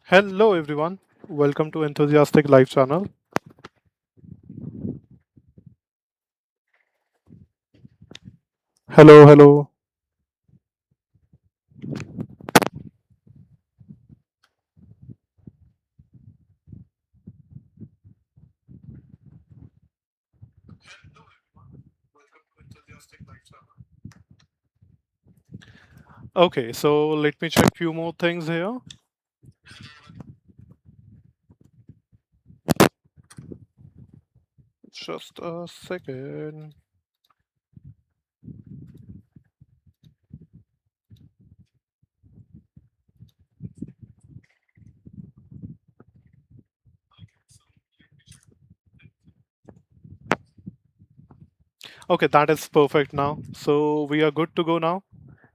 Hello everyone, welcome to Enthusiastic Live channel. Hello, hello. Okay, so let me check few more things here. Just a second. Okay, that is perfect now. So we are good to go now.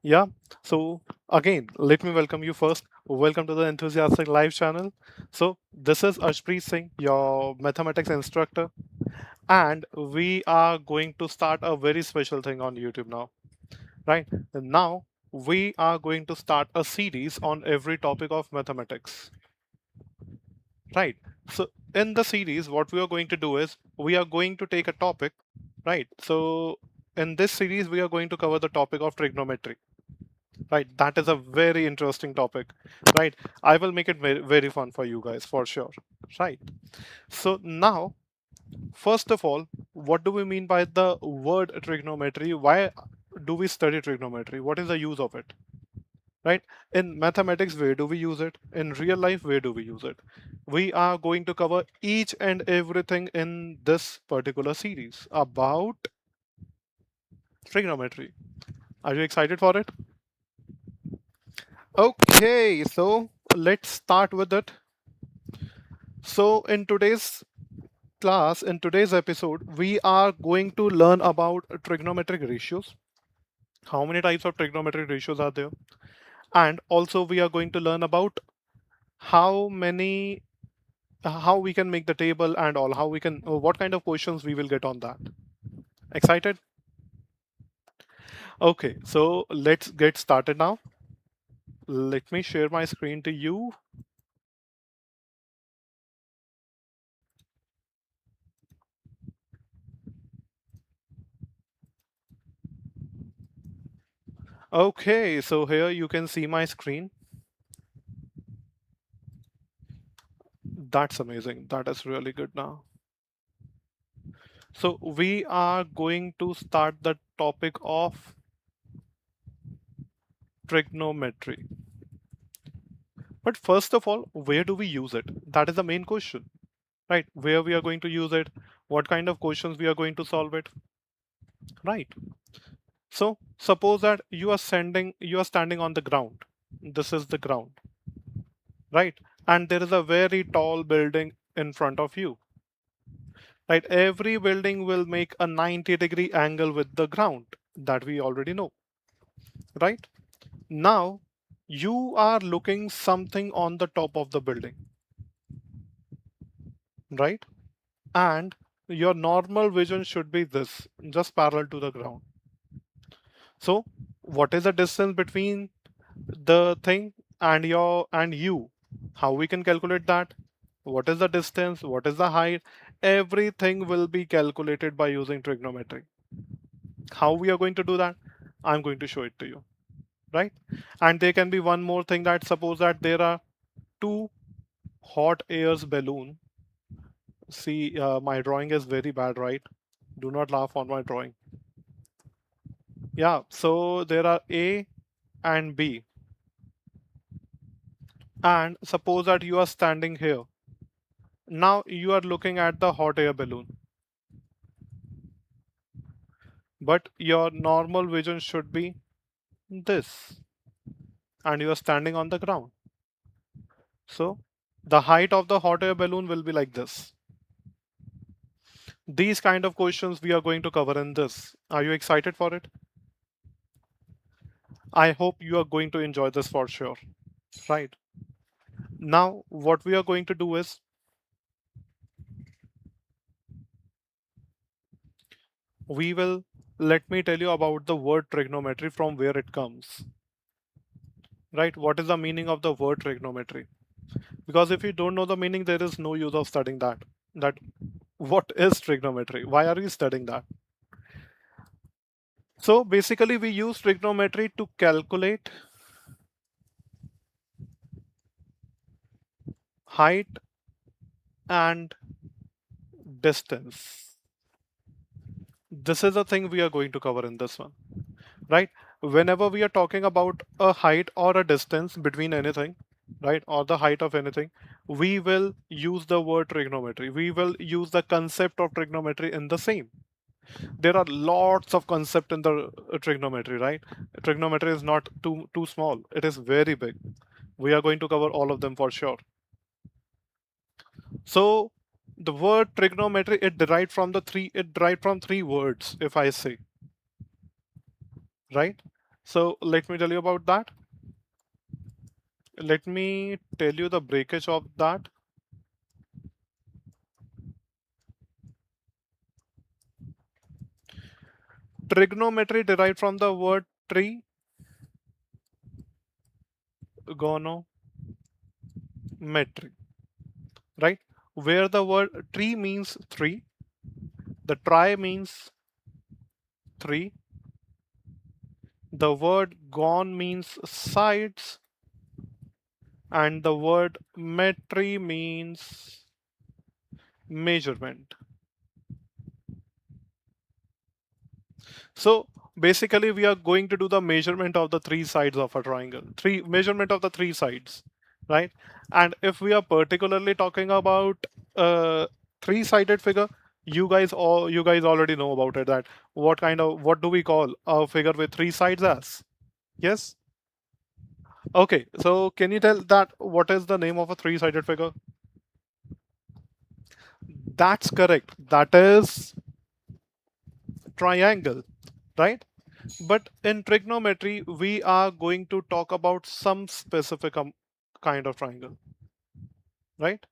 Yeah. So again, let me welcome you first. Welcome to the Enthusiastic Live channel. So this is Ashpreet Singh, your mathematics instructor, and we are going to start a very special thing on YouTube now. Right now, we are going to start a series on every topic of mathematics. Right. So in the series, what we are going to do is we are going to take a topic. Right. So in this series, we are going to cover the topic of trigonometry. Right. That is a very interesting topic. Right. I will make it very, very fun for you guys for sure. Right. So now, first of all, what do we mean by the word trigonometry? Why do we study trigonometry? What is the use of it? Right? In mathematics, where do we use it? In real life, where do we use it? We are going to cover each and everything in this particular series about trigonometry. Are you excited for it? Okay, so let's start with it. So in today's class, in today's episode, we are going to learn about trigonometric ratios. How many types of trigonometric ratios are there? And also we are going to learn about how many how we can make the table and all, how we can what kind of questions we will get on that. Excited? Okay, so let's get started now. Let me share my screen to you. Okay, so here you can see my screen. That's amazing. That is really good now. So we are going to start the topic of trigonometry. But first of all, where do we use it? That is the main question, right? Where we are going to use it, what kind of questions we are going to solve it, right? So suppose that you are standing on the ground. This is the ground, right? And there is a very tall building in front of you, right? Every building will make a 90-degree angle with the ground that we already know, right? Now you are looking something on the top of the building, right? And your normal vision should be this, just parallel to the ground. So what is the distance between the thing and you? How we can calculate that? What is the distance? What is the height? Everything will be calculated by using trigonometry. How we are going to do that? I'm going to show it to you, right? And there can be one more thing, that suppose that there are two hot airs balloon. See, my drawing is very bad, right? Do not laugh on my drawing. Yeah, so there are A and B. And suppose that you are standing here. Now you are looking at the hot air balloon, but your normal vision should be this, and you are standing on the ground. So the height of the hot air balloon will be like this. These kind of questions we are going to cover in this. Are you excited for it? I hope you are going to enjoy this for sure. Right. Now, what we are going to do is we will let me tell you about the word trigonometry, from where it comes. Right. What is the meaning of the word trigonometry? Because if you don't know the meaning, there is no use of studying that. That what is trigonometry? Why are you studying that? So basically, we use trigonometry to calculate height and distance. This is the thing we are going to cover in this one, right? Whenever we are talking about a height or a distance between anything, right, or the height of anything, we will use the word trigonometry. We will use the concept of trigonometry in the same. There are lots of concept in the trigonometry, right? Trigonometry is not too small. It is very big. We are going to cover all of them for sure. So the word trigonometry, it derived from three words, if I say, right? So let me tell you about that. Let me tell you the breakage of that. Trigonometry derived from the word trigonometry, right? Where the word tree means three, the tri means three, the word gon means sides, and the word metry means measurement. So basically we are going to do the measurement of the three sides of a triangle, three measurement of the three sides, right? And if we are particularly talking about a three-sided figure, you guys already know about it, that what do we call a figure with three sides as? Yes? Okay, so can you tell that what is the name of a three-sided figure? That's correct. That is triangle, right? But in trigonometry, we are going to talk about some specific kind of triangle, right?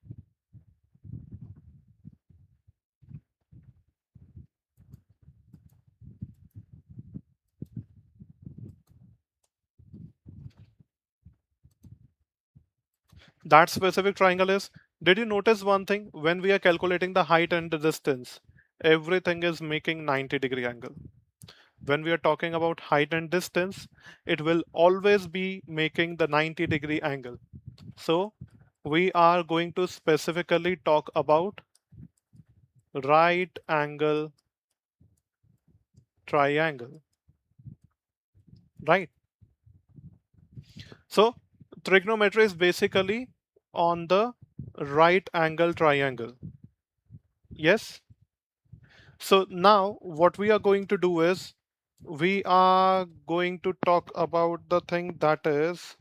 That specific triangle is, did you notice one thing? When we are calculating the height and the distance, everything is making 90-degree angle. When we are talking about height and distance, it will always be making the 90-degree angle. So we are going to specifically talk about right angle triangle, right? So trigonometry is basically on the right angle triangle. Yes. So now what we are going to do is we are going to talk about the thing that is,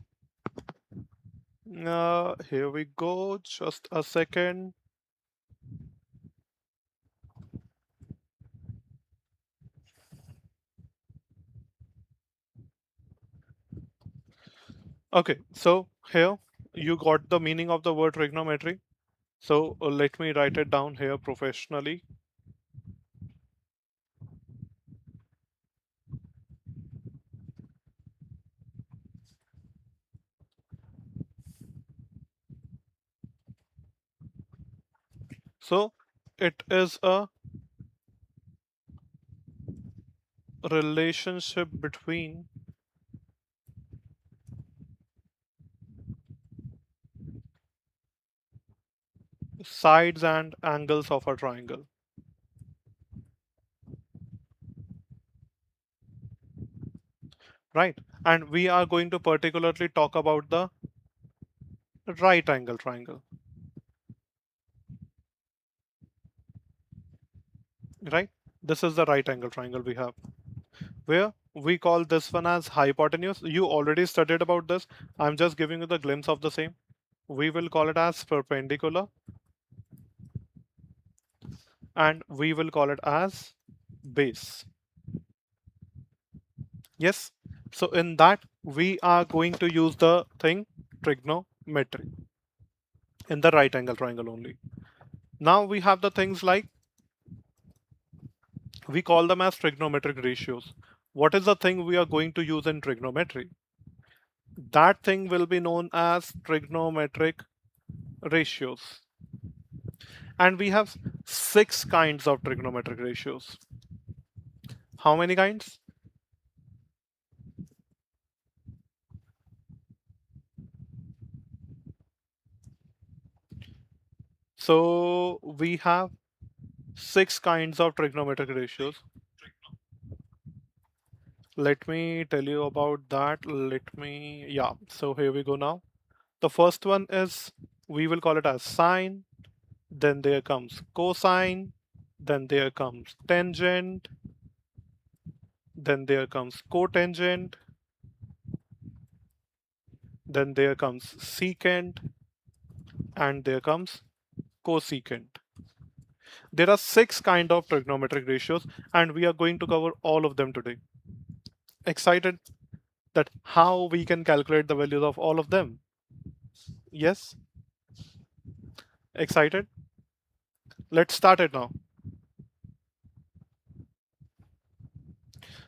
here we go, just a second. Okay, so here you got the meaning of the word trigonometry. So let me write it down here professionally. So it is a relationship between sides and angles of a triangle, right? And we are going to particularly talk about the right angle triangle, right? This is the right angle triangle we have, where we call this one as hypotenuse. You already studied about this. I'm just giving you the glimpse of the same. We will call it as perpendicular, and we will call it as base. Yes. So in that, we are going to use the thing trigonometry in the right angle triangle only. Now we have the things like, we call them as trigonometric ratios. What is the thing we are going to use in trigonometry? That thing will be known as trigonometric ratios. And we have six kinds of trigonometric ratios. How many kinds? So we have six kinds of trigonometric ratios. Let me tell you about that. Yeah. So here we go now. The first one is, we will call it as sine. Then there comes cosine. Then there comes tangent. Then there comes cotangent. Then there comes secant. And there comes cosecant. There are six kind of trigonometric ratios, and we are going to cover all of them today. Excited that how we can calculate the values of all of them? Yes? Excited? Let's start it now.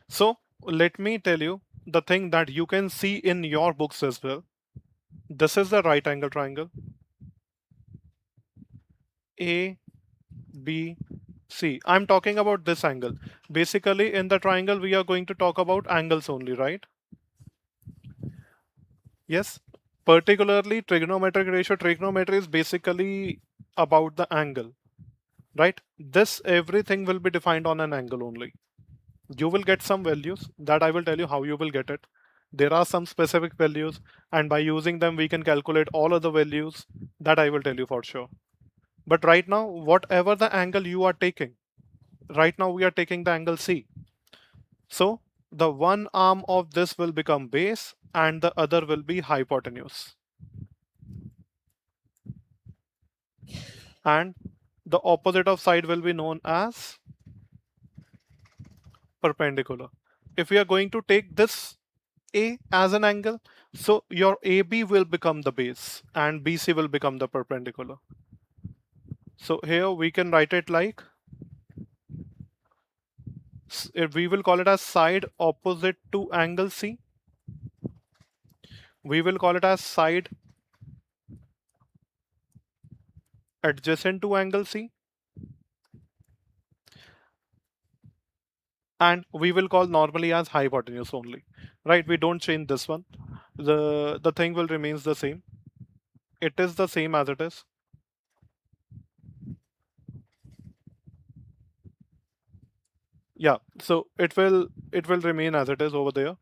So, let me tell you the thing that you can see in your books as well. This is the right angle triangle. A, B, C. I'm talking about this angle. Basically, in the triangle, we are going to talk about angles only, right? Yes. Particularly trigonometric ratio. Trigonometry is basically about the angle, right? This everything will be defined on an angle only. You will get some values that I will tell you how you will get it. There are some specific values, and by using them, we can calculate all other values that I will tell you for sure. But right now, whatever the angle you are taking, right now we are taking the angle C. So the one arm of this will become base and the other will be hypotenuse. And the opposite of side will be known as perpendicular. If we are going to take this A as an angle, so your AB will become the base and BC will become the perpendicular. So here we can write it like, we will call it as side opposite to angle C. We will call it as side adjacent to angle C. And we will call normally as hypotenuse only, right? We don't change this one. The thing will remains the same. It is the same as it is. Yeah, so it will remain as it is over there.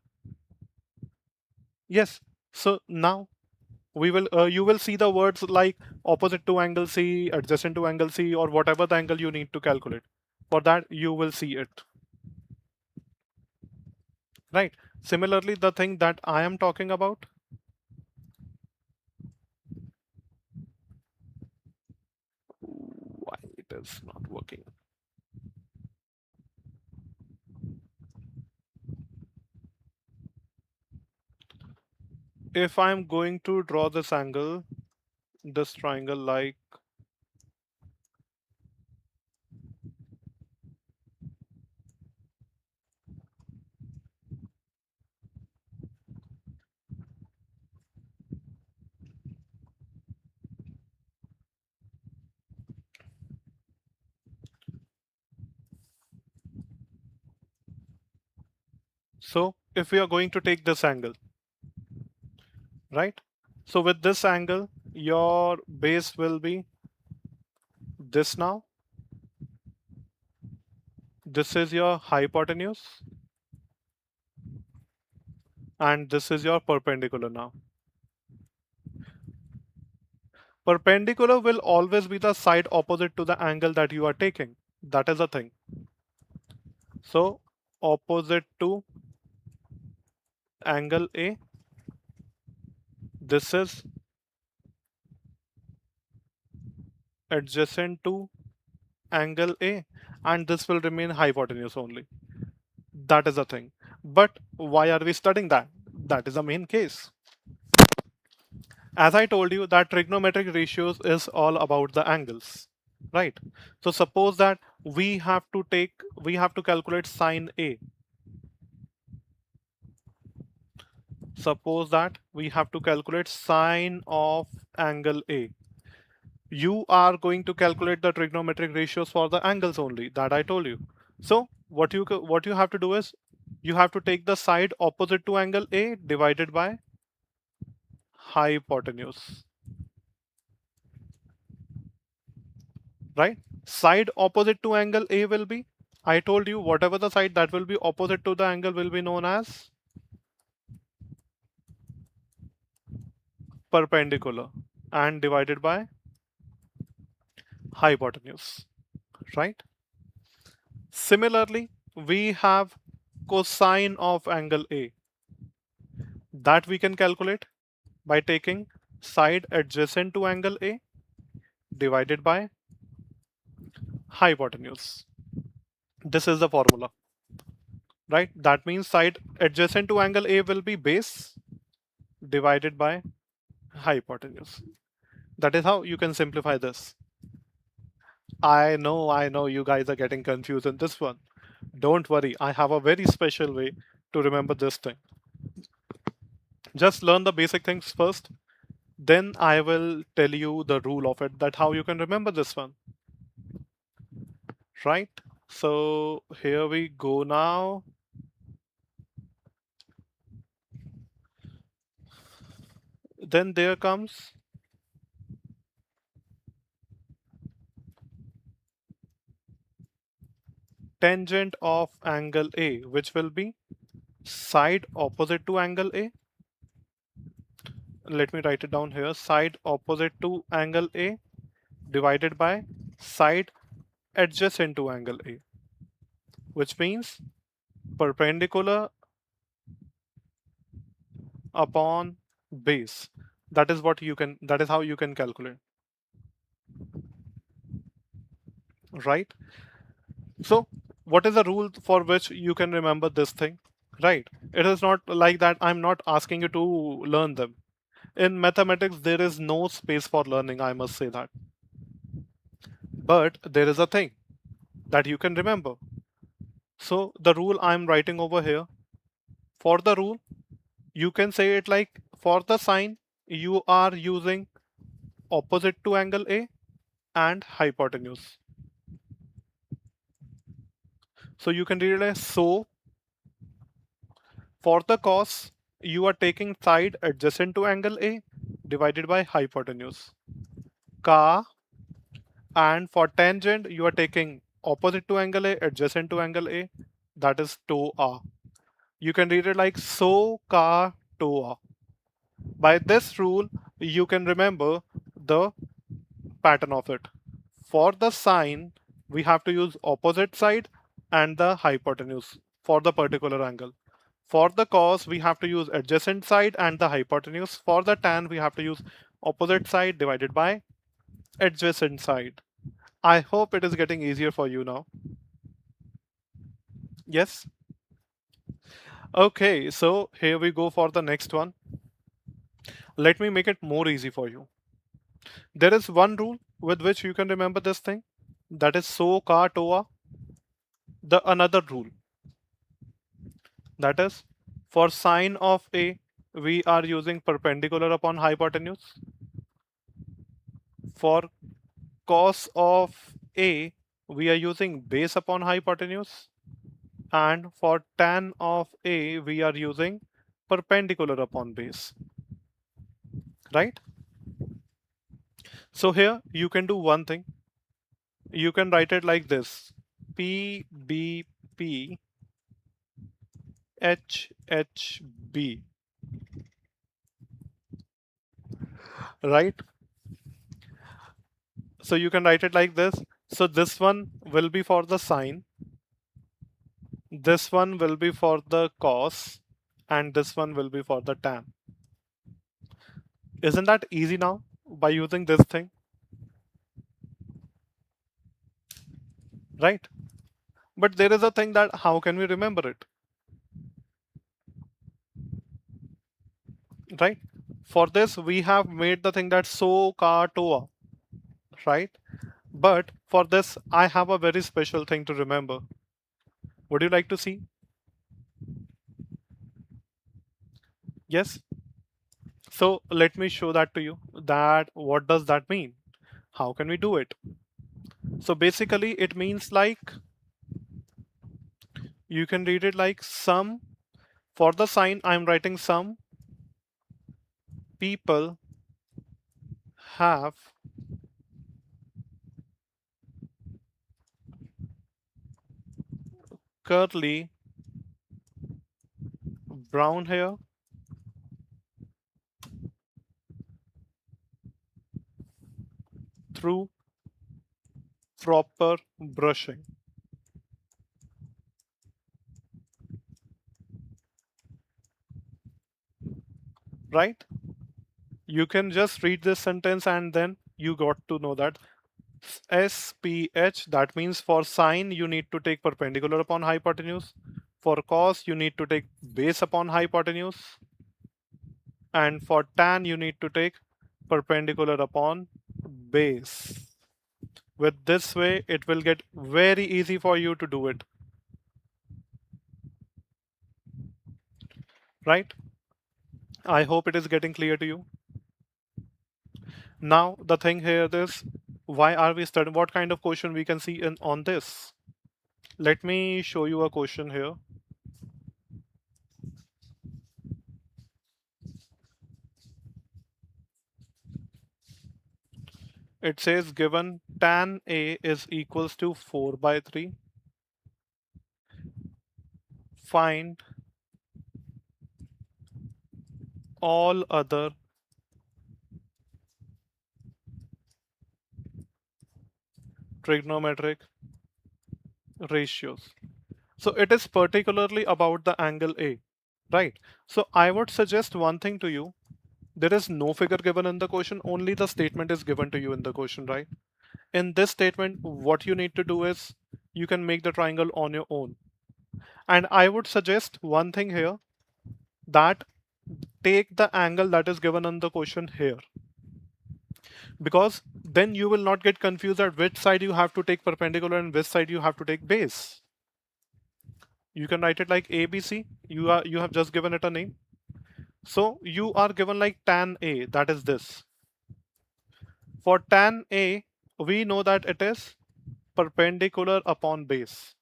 Yes. So now we will you will see the words like opposite to angle C, adjacent to angle C, or whatever the angle you need to calculate. For that you will see it, right? Similarly, the thing that I am talking about, why it is not working? If I'm going to draw this angle, this triangle, like, so if we are going to take this angle, right? So with this angle, your base will be this now. This is your hypotenuse, and this is your perpendicular now. Perpendicular will always be the side opposite to the angle that you are taking. That is the thing. So opposite to angle A, this is adjacent to angle A, and this will remain hypotenuse only. That is the thing. But why are we studying that? That is the main case. As I told you, that trigonometric ratios is all about the angles, right? So suppose that we have to calculate sine A. Suppose that we have to calculate sine of angle A. You are going to calculate the trigonometric ratios for the angles only that I told you. So what you have to do is you have to take the side opposite to angle A divided by hypotenuse, right? Side opposite to angle A will be, I told you, whatever the side that will be opposite to the angle will be known as perpendicular and divided by hypotenuse, right? Similarly, we have cosine of angle A that we can calculate by taking side adjacent to angle A divided by hypotenuse. This is the formula, right? That means side adjacent to angle A will be base divided by hypotenuse. That is how you can simplify this. I know you guys are getting confused in this one. Don't worry, I have a very special way to remember this thing. Just learn the basic things first, then I will tell you the rule of it, that how you can remember this one, right? So here we go now. Then there comes tangent of angle A, which will be side opposite to angle A. Let me write it down here. Side opposite to angle A divided by side adjacent to angle A, which means perpendicular upon base. That is how you can calculate, right? So what is the rule for which you can remember this thing, right? It is not like that I'm not asking you to learn them. In mathematics, there is no space for learning, I must say that. But there is a thing that you can remember. So the rule I'm writing over here, for the rule, you can say it like, for the sine, you are using opposite to angle A and hypotenuse. So you can read it as, so for the cos, you are taking side adjacent to angle A divided by hypotenuse. Ka, and for tangent, you are taking opposite to angle A, adjacent to angle A, that is to A. You can read it like so ka to A. By this rule, you can remember the pattern of it. For the sine, we have to use opposite side and the hypotenuse for the particular angle. For the cos, we have to use adjacent side and the hypotenuse. For the tan, we have to use opposite side divided by adjacent side. I hope it is getting easier for you now. Yes? Okay, so here we go for the next one. Let me make it more easy for you. There is one rule with which you can remember this thing. That is so ka toa. The another rule. That is, for sine of A, we are using perpendicular upon hypotenuse. For cos of A, we are using base upon hypotenuse. And for tan of A, we are using perpendicular upon base. Right? So here you can do one thing. You can write it like this. P, B, P, H, H, B. Right? So you can write it like this. So this one will be for the sine. This one will be for the cos. And this one will be for the tan. Isn't that easy now by using this thing? Right? But there is a thing that how can we remember it? Right? For this, we have made the thing that so ka toa. Right? But for this, I have a very special thing to remember. Would you like to see? Yes? So let me show that to you. That what does that mean? How can we do it? So basically, it means like you can read it like some. For the sign, I'm writing some people have curly brown hair through proper brushing, right? You can just read this sentence and then you got to know that SPH, that means for sine you need to take perpendicular upon hypotenuse. For cos you need to take base upon hypotenuse. And for tan you need to take perpendicular upon base. With this way it will get very easy for you to do it, right? I hope it is getting clear to you. Now the thing here is, why are we studying, what kind of question we can see in on this? Let me show you a question here. It says given tan A is equals to 4 by 3, find all other trigonometric ratios. So it is particularly about the angle A, right? So I would suggest one thing to you. There is no figure given in the question, only the statement is given to you in the question, right? In this statement, what you need to do is you can make the triangle on your own. And I would suggest one thing here, that take the angle that is given on the question here, because then you will not get confused at which side you have to take perpendicular and which side you have to take base. You can write it like ABC. You have just given it a name. So you are given like tan A, that is this. For tan A, we know that it is perpendicular upon base.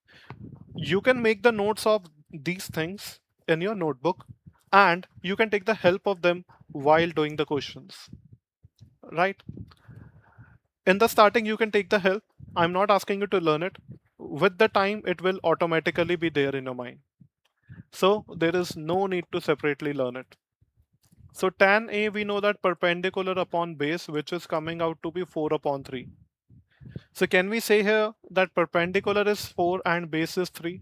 You can make the notes of these things in your notebook and you can take the help of them while doing the questions, right? In the starting, you can take the help. I'm not asking you to learn it. With the time, it will automatically be there in your mind. So there is no need to separately learn it. So tan A, we know that perpendicular upon base, which is coming out to be 4 upon 3. So can we say here that perpendicular is 4 and base is 3?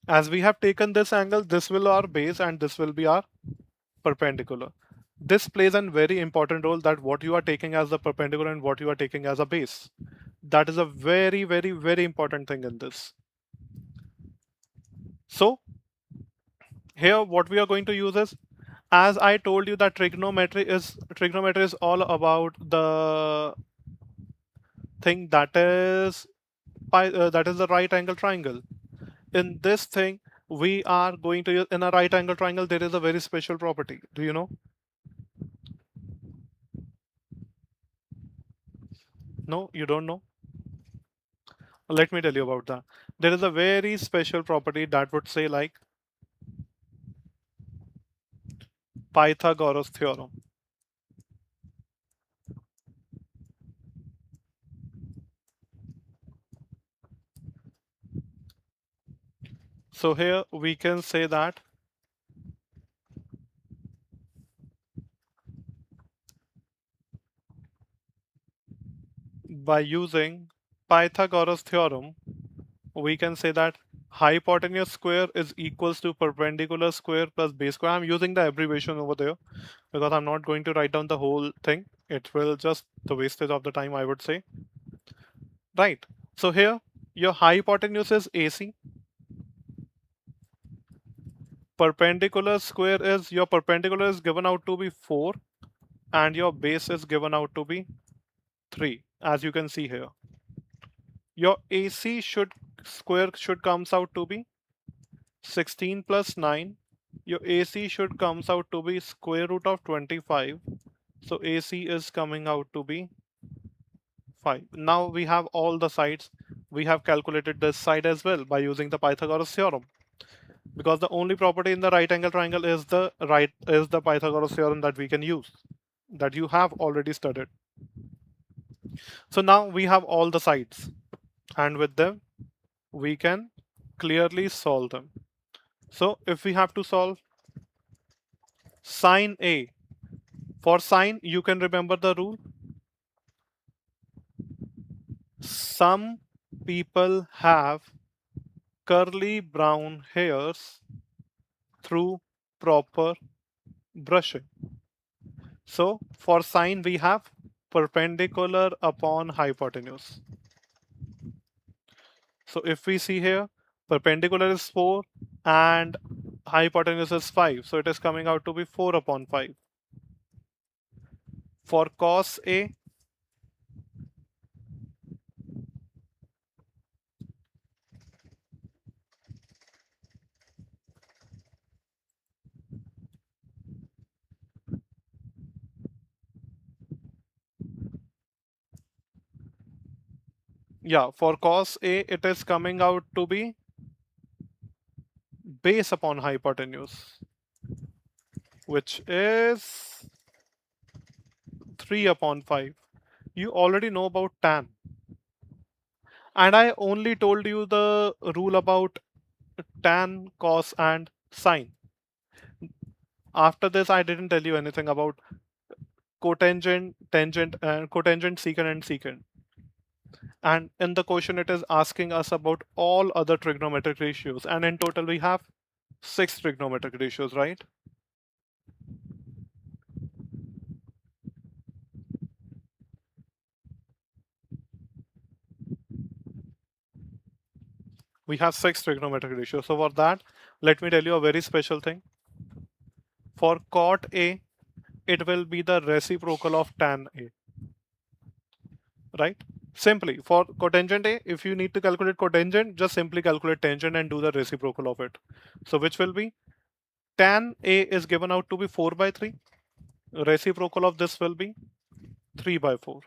As we have taken this angle, this will our base and this will be our perpendicular. This plays a very important role, that what you are taking as the perpendicular and what you are taking as a base. That is a very, very, very important thing in this. So here what we are going to use is, as I told you that trigonometry is all about the thing that is the right angle triangle. In this thing, we are going to use, in a right angle triangle there is a very special property. Do you know? No, you don't know? Let me tell you about that. There is a very special property that would say like Pythagoras theorem. So here we can say that by using Pythagoras theorem, we can say that hypotenuse square is equals to perpendicular square plus base square. I'm using the abbreviation over there because I'm not going to write down the whole thing. It will just the wastage of the time, I would say. Right. So here your hypotenuse is AC. Perpendicular square is, your perpendicular is given out to be 4 and your base is given out to be 3, as you can see here. Your AC should comes out to be 16 plus 9. Your AC should comes out to be square root of 25 So AC is coming out to be 5. Now we have all the sides. We have calculated this side as well by using the Pythagoras theorem, because the only property in the right angle triangle is the Pythagoras theorem that we can use, that you have already studied. So now we have all the sides, and with them we can clearly solve them. So if we have to solve sine A, for sine you can remember the rule. Some people have curly brown hairs through proper brushing. So for sine we have perpendicular upon hypotenuse. So if we see here, perpendicular is 4 and hypotenuse is 5. So it is coming out to be 4 upon 5. For cos A, yeah, for cos A, it is coming out to be base upon hypotenuse, which is 3 upon 5. You already know about tan. And I only told you the rule about tan, cos, and sine. After this, I didn't tell you anything about cotangent, tangent, and cotangent, secant, and secant. And in the question, it is asking us about all other trigonometric ratios. And in total, we have 6 trigonometric ratios, right? We have 6 trigonometric ratios. So for that, let me tell you a very special thing. For cot A, it will be the reciprocal of tan A, right? Simply, for cotangent A, if you need to calculate cotangent, just simply calculate tangent and do the reciprocal of it. So which will be tan A is given out to be 4 by 3. Reciprocal of this will be 3 by 4.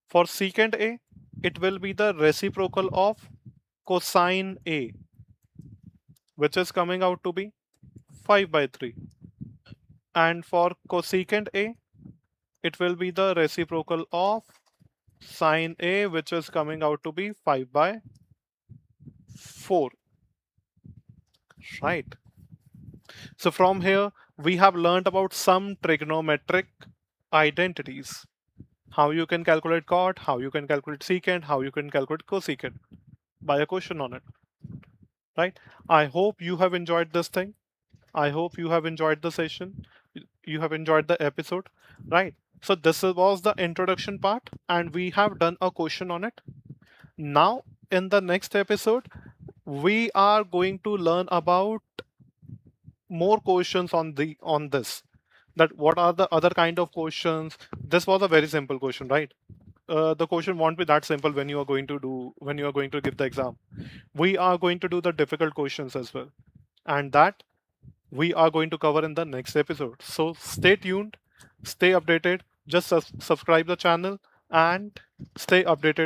For secant A, it will be the reciprocal of cosine A, which is coming out to be 5 by 3. And for cosecant A, it will be the reciprocal of sine A, which is coming out to be 5 by 4. Right. So from here, we have learned about some trigonometric identities. How you can calculate cot, how you can calculate secant, how you can calculate cosecant by a question on it. Right? I hope you have enjoyed this thing. I hope you have enjoyed the session. You have enjoyed the episode. Right? So this was the introduction part, and we have done a question on it. Now, in the next episode, we are going to learn about more questions on this, that what are the other kind of questions. This was a very simple question, right? The question won't be that simple when you are going to give the exam. We are going to do the difficult questions as well, and that we are going to cover in the next episode. So stay tuned, stay updated, just subscribe the channel and stay updated.